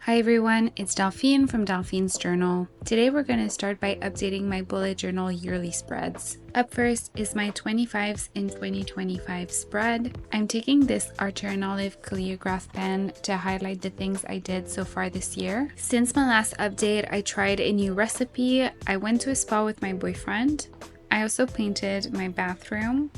Hi everyone, it's Delphine from Delphine's Journal. Today we're going to start by updating my bullet journal yearly spreads. Up first is my 25s in 2025 spread. I'm taking this Archer and Olive calligraph pen to highlight the things I did so far this year. Since my last update, I tried a new recipe. I went to a spa with my boyfriend. I also painted my bathroom.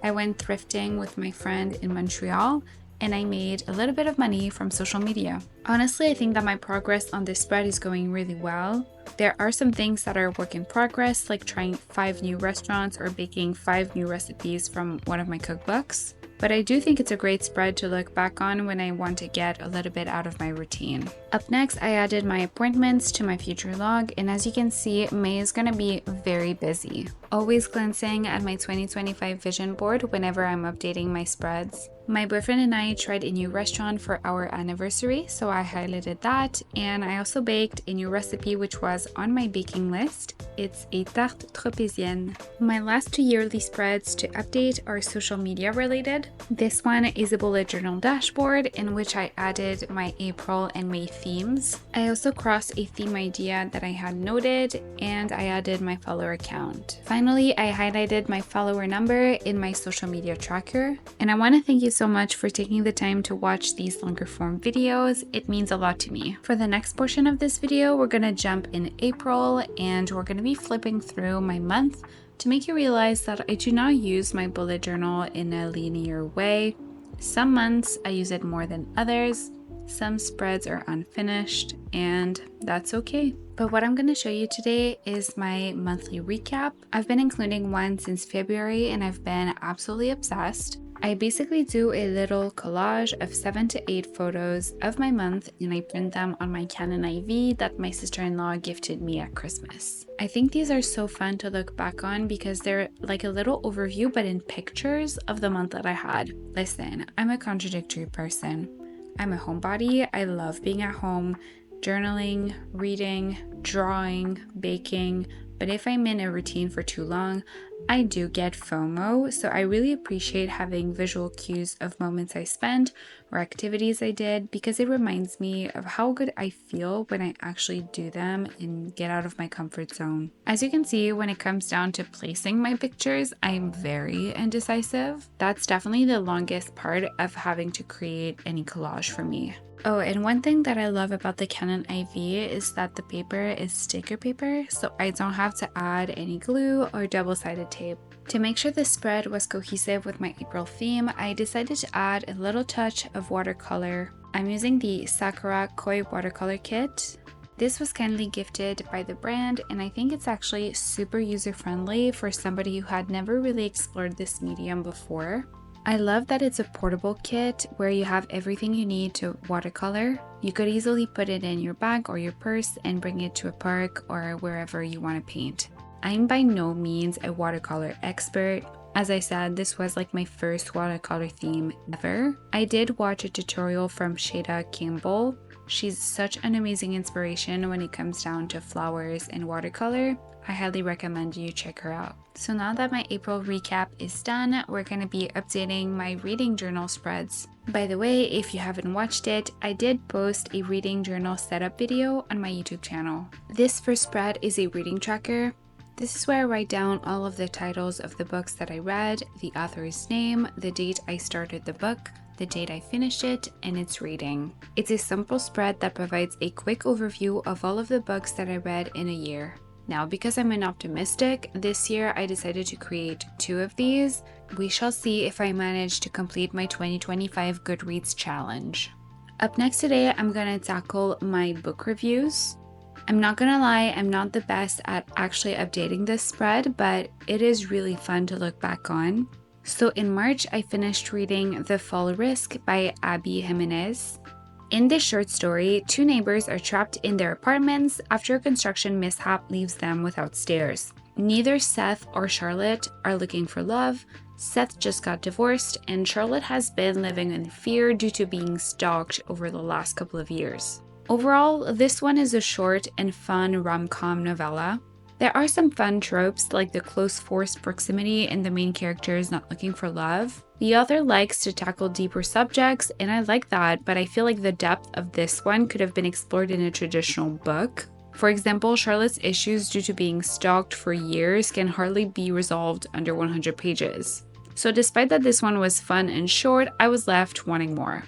I went thrifting with my friend in Montreal. And I made a little bit of money from social media. Honestly, I think that my progress on this spread is going really well. There are some things that are work in progress, like trying 5 new restaurants or baking 5 new recipes from one of my cookbooks. But I do think it's a great spread to look back on when I want to get a little bit out of my routine. Up next, I added my appointments to my future log, and as you can see, May is going to be very busy. Always glancing at my 2025 vision board whenever I'm updating my spreads. My boyfriend and I tried a new restaurant for our anniversary, so I highlighted that, and I also baked a new recipe which was on my baking list. It's a tarte tropézienne. My last 2 yearly spreads to update are social media related. This one is a bullet journal dashboard in which I added my April and May themes. I also crossed a theme idea that I had noted, and I added my follower account. Finally, I highlighted my follower number in my social media tracker, and I want to thank you so much for taking the time to watch these longer form videos. It means a lot to me. For the next portion of this video, we're going to jump in April, and we're going to be flipping through my month to make you realize that I do not use my bullet journal in a linear way. Some months I use it more than others. Some spreads are unfinished, and that's okay. But what I'm going to show you today is my monthly recap. I've been including one since February, and I've been absolutely obsessed. I basically do a little collage of 7 to 8 photos of my month, and I print them on my Canon IV that my sister-in-law gifted me at Christmas. I think these are so fun to look back on because they're like a little overview but in pictures of the month that I had. Listen, I'm a contradictory person. I'm a homebody. I love being at home, journaling, reading, drawing, baking, but if I'm in a routine for too long, I do get FOMO, so I really appreciate having visual cues of moments I spent or activities I did because it reminds me of how good I feel when I actually do them and get out of my comfort zone. As you can see, when it comes down to placing my pictures, I'm very indecisive. That's definitely the longest part of having to create any collage for me. Oh, and one thing that I love about the Canon IV is that the paper is sticker paper, so I don't have to add any glue or double-sided tape. To make sure the spread was cohesive with my April theme, I decided to add a little touch of watercolor. I'm using the Sakura Koi watercolor kit. This was kindly gifted by the brand, and I think it's actually super user-friendly for somebody who had never really explored this medium before. I love that it's a portable kit where you have everything you need to watercolor. You could easily put it in your bag or your purse and bring it to a park or wherever you want to paint. I'm by no means a watercolor expert. As I said, this was like my first watercolor theme ever. I did watch a tutorial from Shada Campbell. She's such an amazing inspiration when it comes down to flowers and watercolor. I highly recommend you check her out. So now that my April recap is done, we're going to be updating my reading journal spreads. By the way, if you haven't watched it, I did post a reading journal setup video on my YouTube channel. This first spread is a reading tracker. This is where I write down all of the titles of the books that I read, the author's name, the date I started the book, the date I finished it, and its rating. It's a simple spread that provides a quick overview of all of the books that I read in a year. Now, because I'm an optimistic, this year I decided to create 2 of these. We shall see if I manage to complete my 2025 Goodreads challenge. Up next today, I'm going to tackle my book reviews. I'm not gonna lie, I'm not the best at actually updating this spread, but it is really fun to look back on. So in March, I finished reading The Fall Risk by Abby Jimenez. In this short story, 2 neighbors are trapped in their apartments after a construction mishap leaves them without stairs. Neither Seth or Charlotte are looking for love. Seth just got divorced, and Charlotte has been living in fear due to being stalked over the last couple of years. Overall, this one is a short and fun rom-com novella. There are some fun tropes like the close forced proximity and the main character is not looking for love. The author likes to tackle deeper subjects, and I like that, but I feel like the depth of this one could have been explored in a traditional book. For example, Charlotte's issues due to being stalked for years can hardly be resolved under 100 pages. So despite that this one was fun and short, I was left wanting more.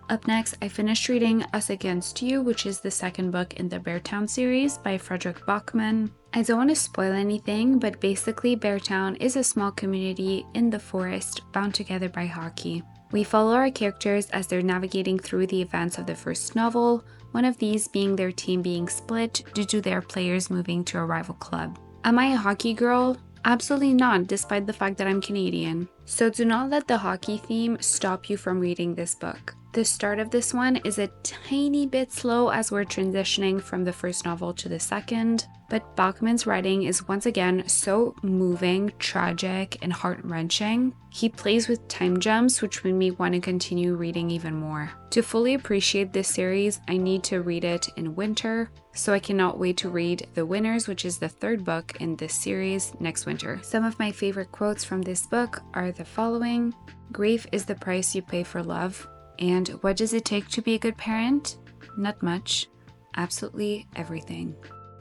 Up next, I finished reading Us Against You, which is the second book in the Beartown series by Frederick Bachman. I don't want to spoil anything, but basically Beartown is a small community in the forest bound together by hockey. We follow our characters as they're navigating through the events of the first novel, one of these being their team being split due to their players moving to a rival club. Am I a hockey girl? Absolutely not, despite the fact that I'm Canadian. So do not let the hockey theme stop you from reading this book. The start of this one is a tiny bit slow as we're transitioning from the first novel to the second, but Bachman's writing is once again so moving, tragic, and heart-wrenching. He plays with time jumps, which made me want to continue reading even more. To fully appreciate this series, I need to read it in winter, so I cannot wait to read The Winners, which is the third book in this series, next winter. Some of my favorite quotes from this book are the following: "Grief is the price you pay for love. And what does it take to be a good parent? Not much. Absolutely everything."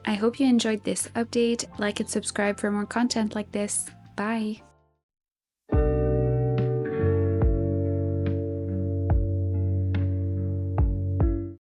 I hope you enjoyed this update. Like and subscribe for more content like this. Bye!